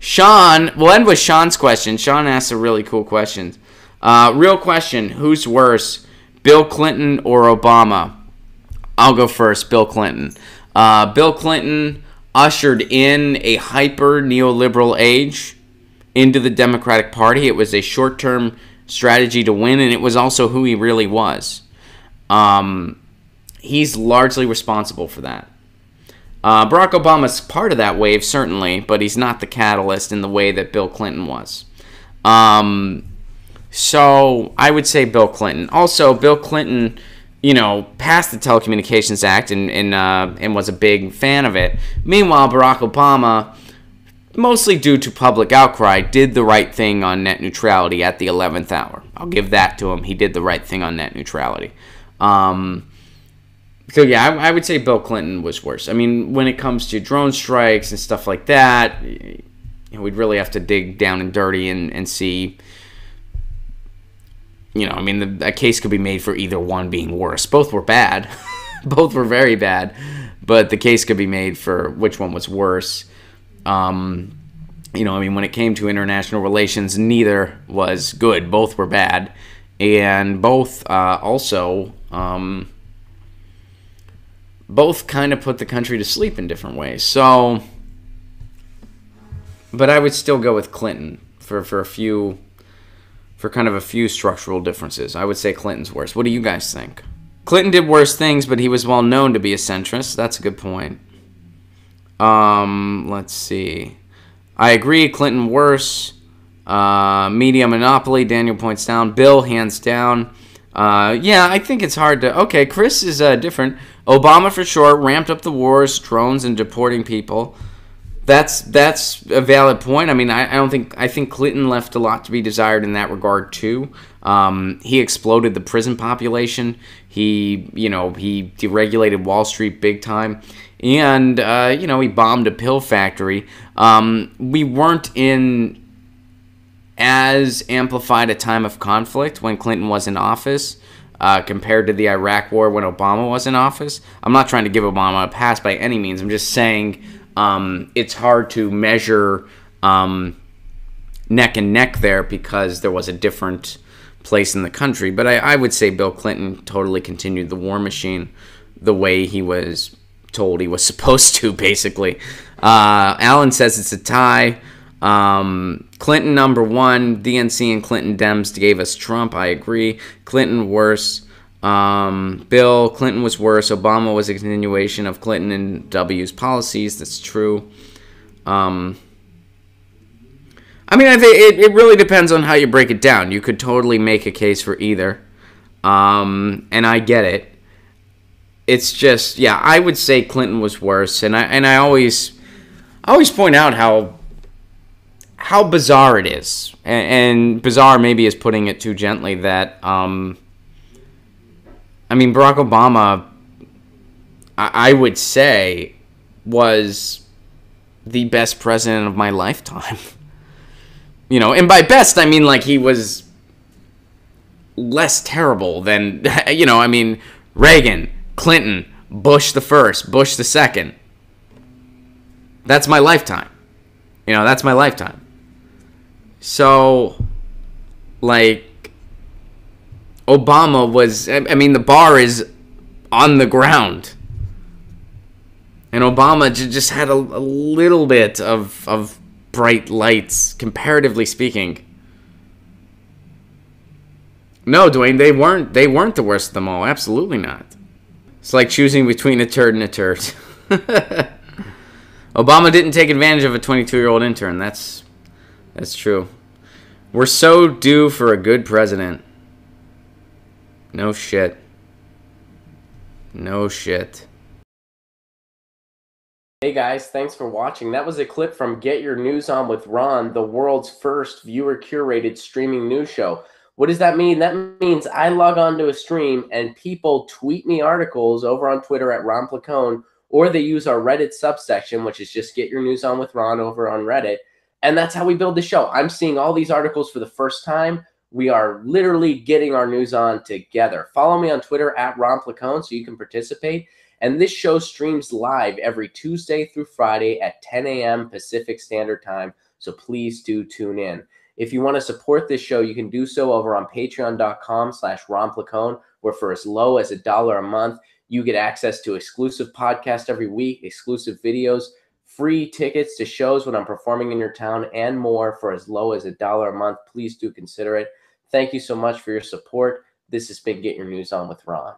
Sean, we'll end with Sean's question. Sean asked a really cool question. Real question, who's worse, Bill Clinton or Obama? I'll go first, Bill Clinton. Bill Clinton ushered in a hyper neoliberal age into the Democratic Party. It was a short-term strategy to win, and it was also who he really was. He's largely responsible for that. Barack Obama's part of that wave, certainly, but he's not the catalyst in the way that Bill Clinton was. So I would say Bill Clinton. Also, Bill Clinton, passed the Telecommunications Act and was a big fan of it. Meanwhile, Barack Obama, mostly due to public outcry, did the right thing on net neutrality at the 11th hour. I'll give that to him. He did the right thing on net neutrality. So, yeah, I would say Bill Clinton was worse. I mean, when it comes to drone strikes and stuff like that, we'd really have to dig down and dirty and see. A case could be made for either one being worse. Both were bad. Both were very bad. But the case could be made for which one was worse. When it came to international relations, neither was good. Both were bad. And both both kind of put the country to sleep in different ways. So, but I would still go with Clinton for kind of a few structural differences. I would say Clinton's worse. What do you guys think? Clinton did worse things, but he was well known to be a centrist. That's a good point. Let's see. I agree, Clinton worse. Media monopoly, Daniel points down. Bill, hands down. Yeah, I think it's hard to... Okay, Chris is different. Obama, for sure, ramped up the wars, drones, and deporting people. That's a valid point. I mean, I think Clinton left a lot to be desired in that regard too. He exploded the prison population. He deregulated Wall Street big time, and he bombed a pill factory. We weren't in as amplified a time of conflict when Clinton was in office compared to the Iraq War when Obama was in office. I'm not trying to give Obama a pass by any means. I'm just saying it's hard to measure neck and neck there because there was a different place in the country. But I would say Bill Clinton totally continued the war machine the way he was told he was supposed to, basically. Alan says it's a tie. Clinton number one, DNC and Clinton Dems gave us Trump. I agree. Clinton worse. Bill Clinton was worse. Obama was a continuation of Clinton and W's policies. That's true. I think it really depends on how you break it down. You could totally make a case for either. And I get it. It's just, yeah, I would say Clinton was worse. And I always point out how bizarre it is. And bizarre maybe is putting it too gently that, Barack Obama, I would say, was the best president of my lifetime. And by best, I mean, like, he was less terrible than, Reagan, Clinton, Bush the first, Bush the second. That's my lifetime. That's my lifetime. So, like, Obama was, the bar is on the ground. And Obama just had a little bit of bright lights, comparatively speaking. No, Dwayne, they weren't the worst of them all. Absolutely not. It's like choosing between a turd and a turd. Obama didn't take advantage of a 22-year-old intern. That's true. We're so due for a good president. No shit. No shit. Hey guys, thanks for watching. That was a clip from Get Your News On with Ron, the world's first viewer-curated streaming news show. What does that mean? That means I log on to a stream and people tweet me articles over on Twitter at Ron Placone, or they use our Reddit subsection, which is just Get Your News On with Ron over on Reddit. And that's how we build the show. I'm seeing all these articles for the first time. We are literally getting our news on together. Follow me on Twitter at Ron Placone so you can participate. And this show streams live every Tuesday through Friday at 10 a.m. Pacific Standard Time. So please do tune in. If you want to support this show, you can do so over on patreon.com/Ron Placone, where for as low as $1 a month, you get access to exclusive podcasts every week, exclusive videos, free tickets to shows when I'm performing in your town, and more for as low as $1 a month. Please do consider it. Thank you so much for your support. This has been Get Your News On with Ron.